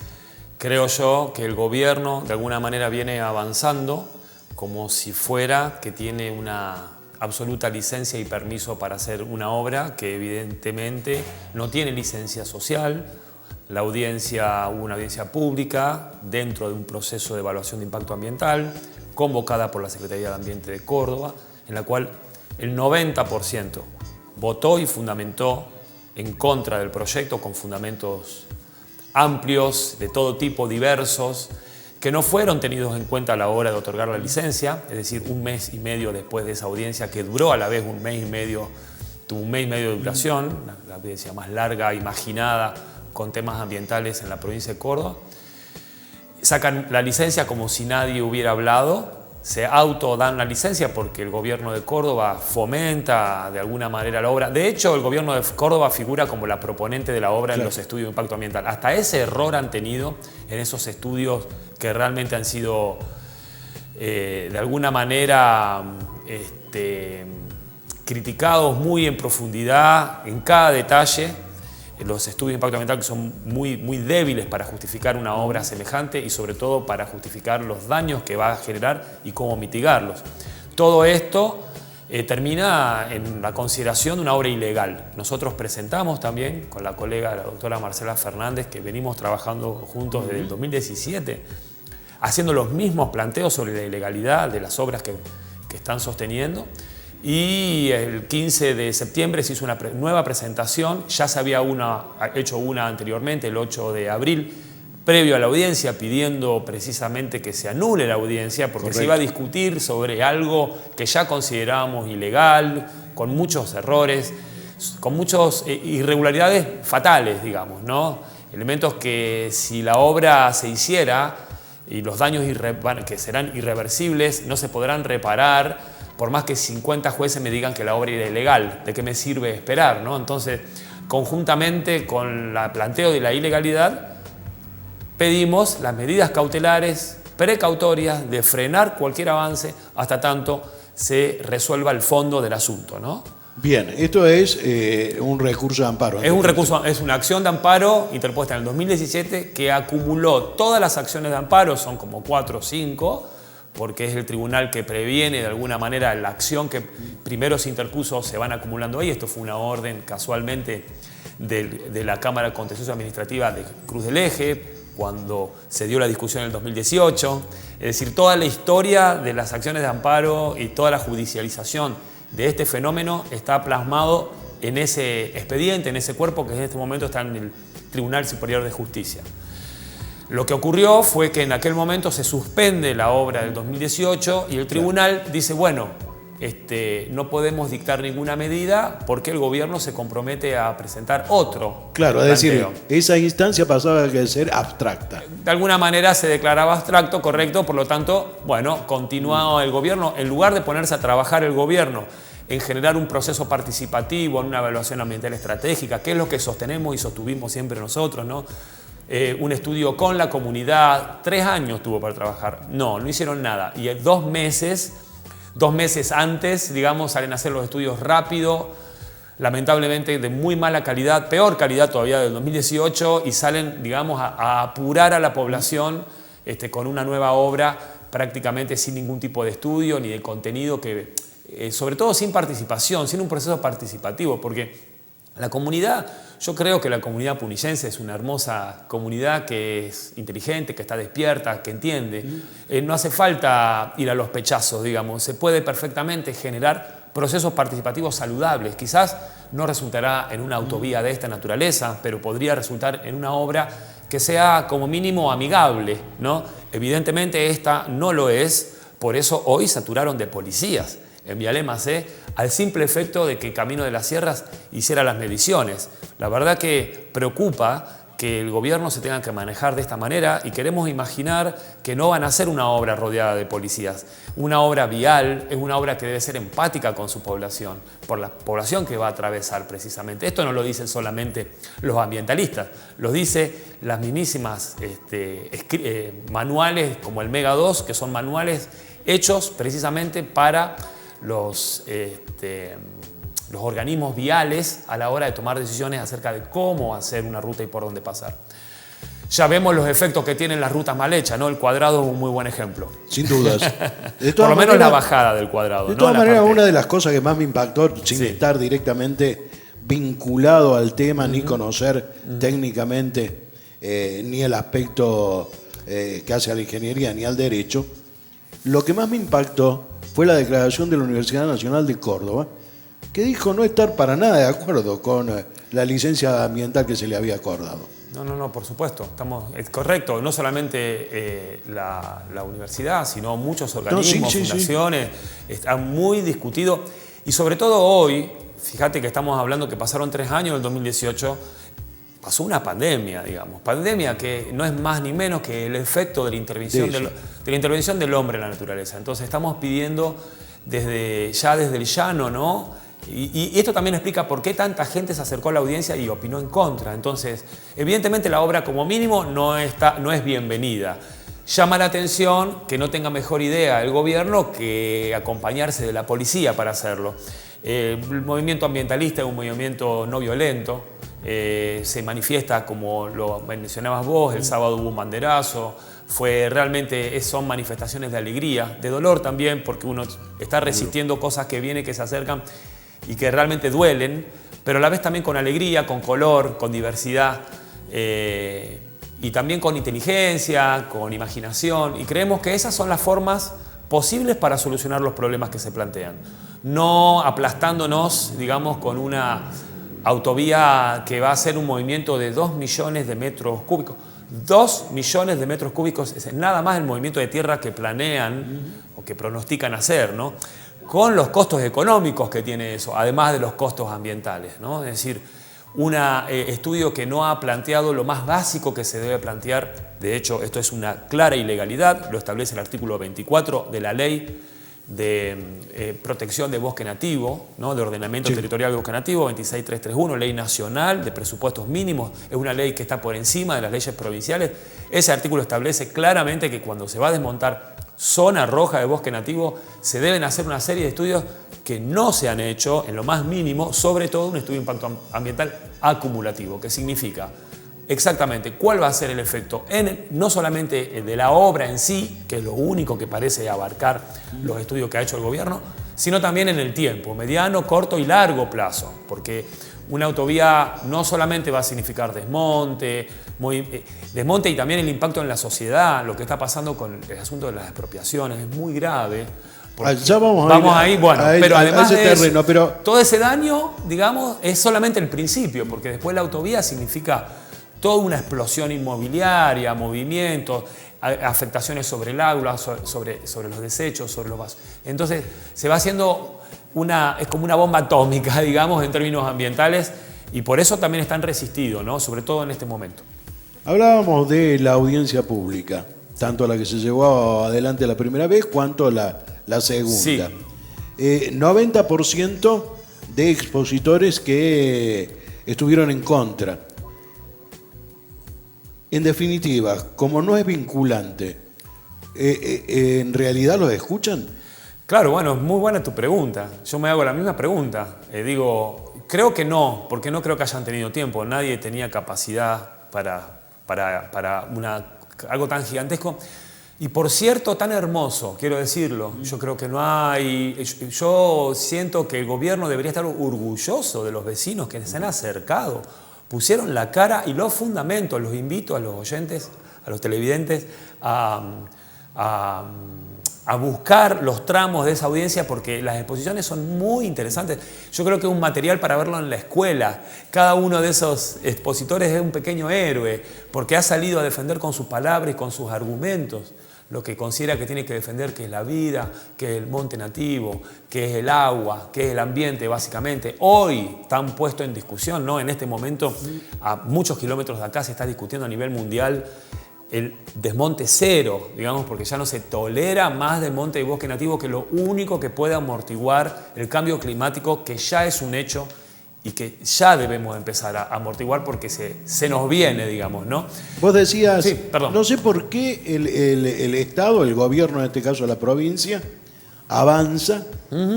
creo yo, que el gobierno de alguna manera viene avanzando como si fuera que tiene una absoluta licencia y permiso para hacer una obra que evidentemente no tiene licencia social, hubo una audiencia pública dentro de un proceso de evaluación de impacto ambiental, convocada por la Secretaría de Ambiente de Córdoba, en la cual el 90% votó y fundamentó en contra del proyecto con fundamentos amplios, de todo tipo, diversos, que no fueron tenidos en cuenta a la hora de otorgar la licencia, es decir, 1 mes y medio después de esa audiencia, que duró a la vez 1 mes y medio, tuvo 1 mes y medio de duración, la audiencia más larga imaginada con temas ambientales en la provincia de Córdoba. Sacan la licencia como si nadie hubiera hablado, se autodan la licencia porque el gobierno de Córdoba fomenta de alguna manera la obra. De hecho, el gobierno de Córdoba figura como la proponente de la obra en los estudios de impacto ambiental. Hasta ese error han tenido en esos estudios que realmente han sido de alguna manera criticados muy en profundidad, en cada detalle. Los estudios de impacto ambiental que son muy débiles para justificar una obra semejante y sobre todo para justificar los daños que va a generar y cómo mitigarlos. Todo esto termina en la consideración de una obra ilegal. Nosotros presentamos también con la colega, la doctora Marcela Fernández, que venimos trabajando juntos desde el 2017, haciendo los mismos planteos sobre la ilegalidad de las obras que están sosteniendo. Y el 15 de septiembre se hizo una nueva presentación, ya se había hecho una anteriormente, el 8 de abril, previo a la audiencia, pidiendo precisamente que se anule la audiencia, porque se iba a discutir sobre algo que ya considerábamos ilegal, con muchos errores, con muchas irregularidades fatales, digamos, ¿no? Elementos que si la obra se hiciera y los daños que serán irreversibles no se podrán reparar, por más que 50 jueces me digan que la obra era ilegal, ¿de qué me sirve esperar, ¿no? Entonces, conjuntamente con el planteo de la ilegalidad, pedimos las medidas cautelares, precautorias, de frenar cualquier avance hasta tanto se resuelva el fondo del asunto, ¿no? Bien, esto es un recurso de amparo. Es una acción de amparo interpuesta en el 2017 que acumuló todas las acciones de amparo, son como 4 o 5, porque es el tribunal que previene de alguna manera la acción que primero se interpuso, se van acumulando ahí. Esto fue una orden casualmente de la Cámara Contencioso Administrativa de Cruz del Eje, cuando se dio la discusión en el 2018. Es decir, toda la historia de las acciones de amparo y toda la judicialización de este fenómeno está plasmado en ese expediente, en ese cuerpo que en este momento está en el Tribunal Superior de Justicia. Lo que ocurrió fue que en aquel momento se suspende la obra del 2018 y el tribunal dice, bueno, no podemos dictar ninguna medida porque el gobierno se compromete a presentar otro. Claro, es decir, esa instancia pasaba a ser abstracta. De alguna manera se declaraba abstracto, correcto, por lo tanto, bueno, continuaba el gobierno, en lugar de ponerse a trabajar el gobierno en generar un proceso participativo, en una evaluación ambiental estratégica, que es lo que sostenemos y sostuvimos siempre nosotros, ¿no? Un estudio con la comunidad, 3 años tuvo para trabajar. No hicieron nada. Y 2 meses antes, digamos, salen a hacer los estudios rápido, lamentablemente de muy mala calidad, peor calidad todavía del 2018, y salen, digamos, a apurar a la población con una nueva obra prácticamente sin ningún tipo de estudio ni de contenido, que sobre todo sin participación, sin un proceso participativo, porque la comunidad, yo creo que la comunidad punillense es una hermosa comunidad que es inteligente, que está despierta, que entiende. No hace falta ir a los pechazos, digamos. Se puede perfectamente generar procesos participativos saludables. Quizás no resultará en una autovía de esta naturaleza, pero podría resultar en una obra que sea como mínimo amigable, ¿no? Evidentemente esta no lo es, por eso hoy saturaron de policías en Vialema C, al simple efecto de que Camino de las Sierras hiciera las mediciones. La verdad que preocupa que el gobierno se tenga que manejar de esta manera y queremos imaginar que no van a hacer una obra rodeada de policías. Una obra vial es una obra que debe ser empática con su población, por la población que va a atravesar precisamente. Esto no lo dicen solamente los ambientalistas, lo dicen las mismísimas manuales como el Mega 2, que son manuales hechos precisamente para los organismos viales a la hora de tomar decisiones acerca de cómo hacer una ruta y por dónde pasar. Ya vemos los efectos que tienen las rutas mal hechas, ¿no? El Cuadrado es un muy buen ejemplo. Sin dudas. Por lo menos la bajada del Cuadrado. De todas maneras, una de las cosas que más me impactó, sin estar directamente vinculado al tema ni conocer técnicamente ni el aspecto que hace a la ingeniería ni al derecho. Lo que más me impactó fue la declaración de la Universidad Nacional de Córdoba, que dijo no estar para nada de acuerdo con la licencia ambiental que se le había acordado. No, por supuesto, es correcto. No solamente la universidad, sino muchos organismos, fundaciones, está muy discutido. Y sobre todo hoy, fíjate que estamos hablando que pasaron 3 años del 2018, pasó una pandemia, digamos. Pandemia que no es más ni menos que el efecto de la intervención, de la intervención del hombre en la naturaleza. Entonces estamos pidiendo desde el llano, ¿no? Y esto también explica por qué tanta gente se acercó a la audiencia y opinó en contra. Entonces, evidentemente la obra como mínimo no es bienvenida. Llama la atención que no tenga mejor idea el gobierno que acompañarse de la policía para hacerlo. El movimiento ambientalista es un movimiento no violento. Se manifiesta, como lo mencionabas vos, el sábado hubo un banderazo. Son manifestaciones de alegría, de dolor también, porque uno está resistiendo cosas que vienen, que se acercan y que realmente duelen, pero a la vez también con alegría, con color, con diversidad y también con inteligencia, con imaginación, y creemos que esas son las formas posibles para solucionar los problemas que se plantean. No aplastándonos, digamos, con una autovía que va a ser un movimiento de 2 millones de metros cúbicos. 2 millones de metros cúbicos es nada más el movimiento de tierra que planean o que pronostican hacer, ¿no? Con los costos económicos que tiene eso, además de los costos ambientales, ¿no? Es decir, un estudio que no ha planteado lo más básico que se debe plantear. De hecho, esto es una clara ilegalidad, lo establece el artículo 24 de la Ley de Protección de Bosque Nativo, ¿no? De Ordenamiento Territorial de Bosque Nativo, 26331, Ley Nacional de Presupuestos Mínimos, es una ley que está por encima de las leyes provinciales. Ese artículo establece claramente que cuando se va a desmontar zona roja de bosque nativo, se deben hacer una serie de estudios que no se han hecho en lo más mínimo, sobre todo un estudio de impacto ambiental acumulativo, que significa exactamente cuál va a ser el efecto, no solamente de la obra en sí, que es lo único que parece abarcar los estudios que ha hecho el gobierno, sino también en el tiempo, mediano, corto y largo plazo, porque una autovía no solamente va a significar desmonte y también el impacto en la sociedad, lo que está pasando con el asunto de las expropiaciones, es muy grave. Ya vamos ahí, bueno, pero además de eso, terreno, pero todo ese daño, digamos, es solamente el principio, porque después la autovía significa toda una explosión inmobiliaria, movimientos, afectaciones sobre el agua, sobre los desechos, sobre los vasos. Entonces se va haciendo es como una bomba atómica, digamos, en términos ambientales, y por eso también están resistidos, ¿no? Sobre todo en este momento. Hablábamos de la audiencia pública, tanto la que se llevó adelante la primera vez cuanto la segunda. Sí. 90% de expositores que estuvieron en contra. En definitiva, como no es vinculante, ¿en realidad los escuchan? Claro, bueno, es muy buena tu pregunta. Yo me hago la misma pregunta. Creo que no, porque no creo que hayan tenido tiempo. Nadie tenía capacidad para algo tan gigantesco. Y por cierto, tan hermoso, quiero decirlo. Yo creo que no hay... Yo siento que el gobierno debería estar orgulloso de los vecinos que se han acercado, pusieron la cara y los fundamentos. Los invito a los oyentes, a los televidentes, a buscar los tramos de esa audiencia, porque las exposiciones son muy interesantes. Yo creo que es un material para verlo en la escuela. Cada uno de esos expositores es un pequeño héroe, porque ha salido a defender con sus palabras y con sus argumentos lo que considera que tiene que defender, que es la vida, que es el monte nativo, que es el agua, que es el ambiente, básicamente. Hoy están puestos en discusión, ¿no? En este momento, a muchos kilómetros de acá se está discutiendo a nivel mundial el desmonte cero, digamos, porque ya no se tolera más desmonte de bosque nativo, que lo único que puede amortiguar el cambio climático, que ya es un hecho y que ya debemos empezar a amortiguar porque se nos viene, digamos, ¿no? Vos decías, sí, perdón. No sé por qué el Estado, el gobierno, en este caso la provincia, avanza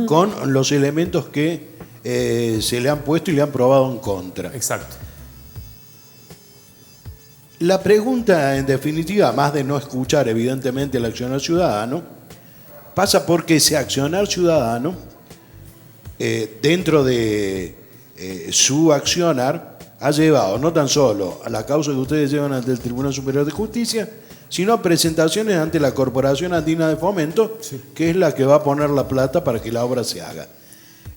con los elementos que se le han puesto y le han probado en contra. Exacto. La pregunta, en definitiva, más de no escuchar evidentemente el accionar ciudadano, pasa porque ese accionar ciudadano, dentro de su accionar, ha llevado no tan solo a la causa que ustedes llevan ante el Tribunal Superior de Justicia, sino a presentaciones ante la Corporación Andina de Fomento, que es la que va a poner la plata para que la obra se haga.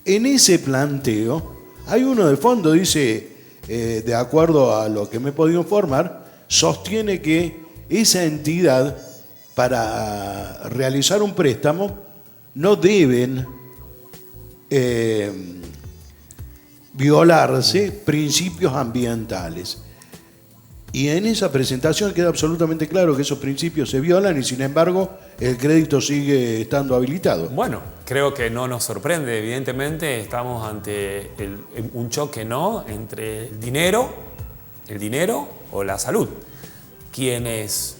En ese planteo hay uno de fondo, dice, de acuerdo a lo que me he podido informar, sostiene que esa entidad, para realizar un préstamo, no deben violarse principios ambientales. Y en esa presentación queda absolutamente claro que esos principios se violan y, sin embargo, el crédito sigue estando habilitado. Bueno, creo que no nos sorprende. Evidentemente estamos ante un choque, ¿no?, entre el dinero o la salud. Quienes,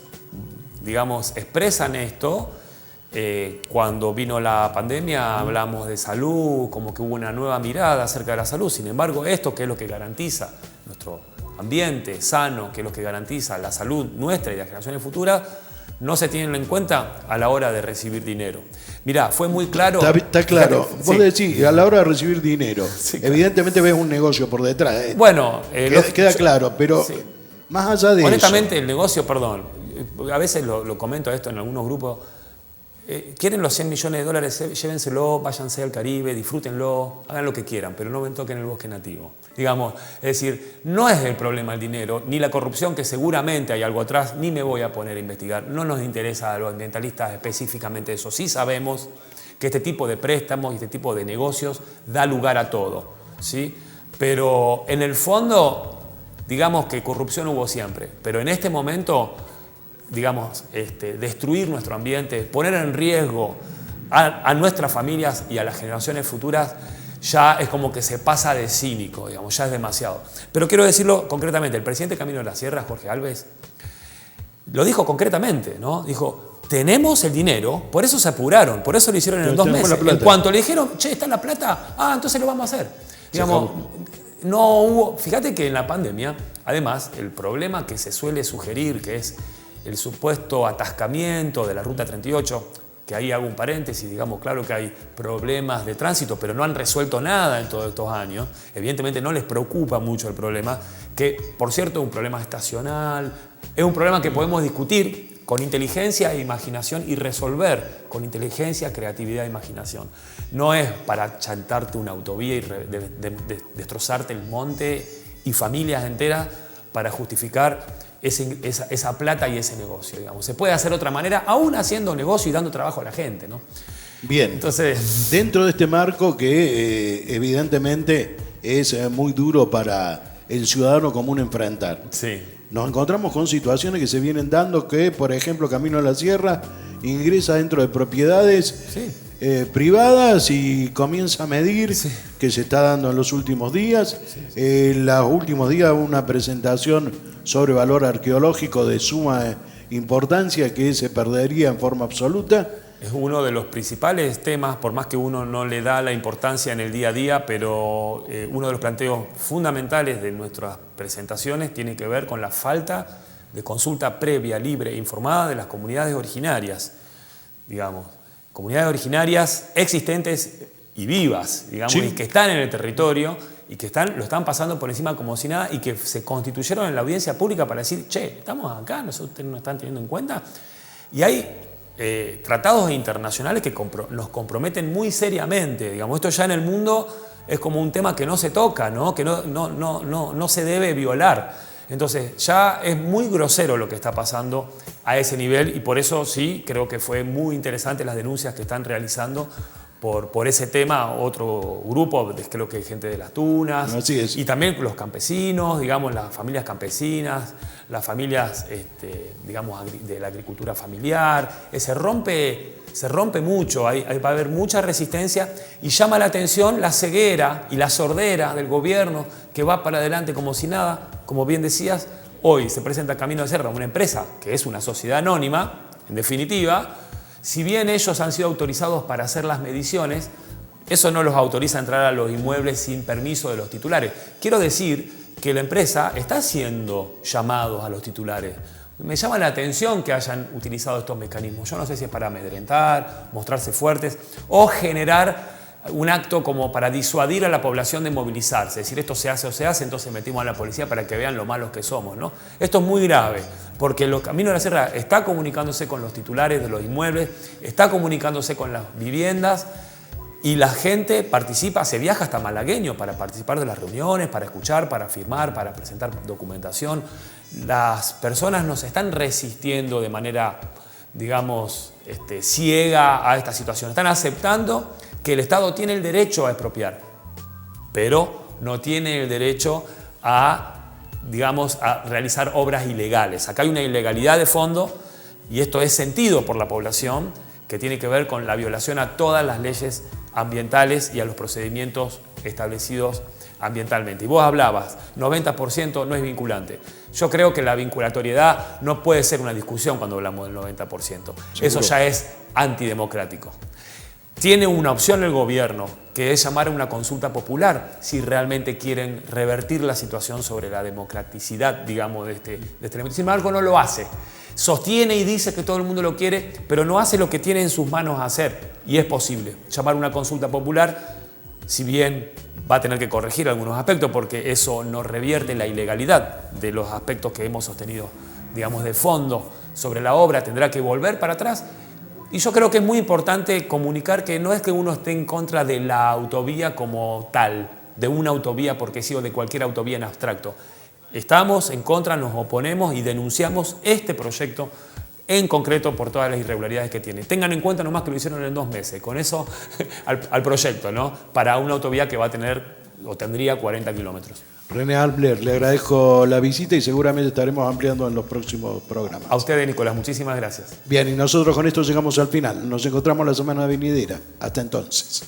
digamos, expresan esto, cuando vino la pandemia hablamos de salud, como que hubo una nueva mirada acerca de la salud. Sin embargo, esto, que es lo que garantiza nuestro ambiente sano, que es lo que garantiza la salud nuestra y de las generaciones futuras, no se tienen en cuenta a la hora de recibir dinero. Mirá, fue muy claro. Está claro. Fíjate, vos decís, a la hora de recibir dinero, claro. Evidentemente ves un negocio por detrás. Bueno, queda claro, pero más allá de honestamente, eso. el negocio, perdón, a veces lo comento esto en algunos grupos. Quieren los 100 millones de dólares, llévenselo, váyanse al Caribe, disfrútenlo, hagan lo que quieran, pero no me toquen el bosque nativo. Digamos, es decir, no es el problema el dinero, ni la corrupción, que seguramente hay algo atrás, ni me voy a poner a investigar. No nos interesa a los ambientalistas específicamente eso. Sí sabemos que este tipo de préstamos y este tipo de negocios da lugar a todo, ¿sí? Pero en el fondo, digamos que corrupción hubo siempre, pero en este momento, digamos, destruir nuestro ambiente, poner en riesgo a nuestras familias y a las generaciones futuras, ya es como que se pasa de cínico, digamos, ya es demasiado. Pero quiero decirlo concretamente, el presidente Camino de la Sierra, Jorge Alves, lo dijo concretamente, ¿no? Dijo, tenemos el dinero, por eso se apuraron, por eso lo hicieron en 2 meses. En cuanto le dijeron, che, está la plata, entonces lo vamos a hacer. Digamos, no hubo, fíjate que en la pandemia, además, el problema que se suele sugerir, que es el supuesto atascamiento de la Ruta 38, que ahí hago un paréntesis, digamos, claro que hay problemas de tránsito, pero no han resuelto nada en todos estos años. Evidentemente no les preocupa mucho el problema, que por cierto es un problema estacional, es un problema que podemos discutir con inteligencia e imaginación y resolver con inteligencia, creatividad e imaginación. No es para chantarte una autovía y destrozarte el monte y familias enteras para justificar esa plata y ese negocio, digamos. Se puede hacer de otra manera, aún haciendo negocio y dando trabajo a la gente, ¿no? Bien. Entonces, dentro de este marco que evidentemente es muy duro para el ciudadano común enfrentar, sí, nos encontramos con situaciones que se vienen dando que, por ejemplo, Camino a la Sierra ingresa dentro de propiedades privadas y comienza a medir, que se está dando en los últimos días. En los últimos días hubo una presentación sobre valor arqueológico de suma importancia que se perdería en forma absoluta. Es uno de los principales temas, por más que uno no le da la importancia en el día a día, pero uno de los planteos fundamentales de nuestras presentaciones tiene que ver con la falta de consulta previa, libre e informada de las comunidades originarias, digamos, comunidades originarias existentes y vivas, digamos, y que están en el territorio y que lo están pasando por encima como si nada y que se constituyeron en la audiencia pública para decir, che, estamos acá, nosotros nos están teniendo en cuenta. Y hay tratados internacionales que nos comprometen muy seriamente, digamos, esto ya en el mundo es como un tema que no se toca, ¿no? Que no se debe violar. Entonces ya es muy grosero lo que está pasando a ese nivel y por eso sí creo que fue muy interesante las denuncias que están realizando por ese tema, otro grupo, creo que hay gente de las tunas, y también los campesinos, digamos, las familias campesinas, las familias, digamos, de la agricultura familiar. Se rompe mucho, va a haber mucha resistencia y llama la atención la ceguera y la sordera del gobierno que va para adelante como si nada. Como bien decías, hoy se presenta Camino de Sierra, una empresa que es una sociedad anónima, en definitiva. Si bien ellos han sido autorizados para hacer las mediciones, eso no los autoriza a entrar a los inmuebles sin permiso de los titulares. Quiero decir que la empresa está haciendo llamados a los titulares. Me llama la atención que hayan utilizado estos mecanismos. Yo no sé si es para amedrentar, mostrarse fuertes o generar un acto como para disuadir a la población de movilizarse, es decir, esto se hace o se hace, entonces metimos a la policía para que vean lo malos que somos, ¿no? Esto es muy grave, porque los Caminos de la Sierra está comunicándose con los titulares de los inmuebles, está comunicándose con las viviendas, y la gente participa, se viaja hasta malagueño para participar de las reuniones, para escuchar, para firmar, para presentar documentación. Las personas nos están resistiendo de manera, digamos, ciega a esta situación. Están aceptando que el Estado tiene el derecho a expropiar, pero no tiene el derecho a, digamos, a realizar obras ilegales. Acá hay una ilegalidad de fondo y esto es sentido por la población, que tiene que ver con la violación a todas las leyes ambientales y a los procedimientos establecidos ambientalmente. Y vos hablabas, 90% no es vinculante. Yo creo que la vinculatoriedad no puede ser una discusión cuando hablamos del 90%. ¿Seguro? Eso ya es antidemocrático. Tiene una opción el gobierno, que es llamar a una consulta popular, si realmente quieren revertir la situación sobre la democraticidad, digamos, de este elemento. Sin embargo, no lo hace. Sostiene y dice que todo el mundo lo quiere, pero no hace lo que tiene en sus manos hacer. Y es posible llamar a una consulta popular, si bien va a tener que corregir algunos aspectos, porque eso no revierte la ilegalidad de los aspectos que hemos sostenido, digamos, de fondo sobre la obra, tendrá que volver para atrás. Y yo creo que es muy importante comunicar que no es que uno esté en contra de la autovía como tal, de una autovía porque sí o de cualquier autovía en abstracto. Estamos en contra, nos oponemos y denunciamos este proyecto en concreto por todas las irregularidades que tiene. Tengan en cuenta nomás que lo hicieron en 2 meses, con eso al proyecto, ¿no? Para una autovía que va a tener o tendría 40 kilómetros. René Albler, le agradezco la visita y seguramente estaremos ampliando en los próximos programas. A ustedes, Nicolás, muchísimas gracias. Bien, y nosotros con esto llegamos al final. Nos encontramos la semana venidera. Hasta entonces.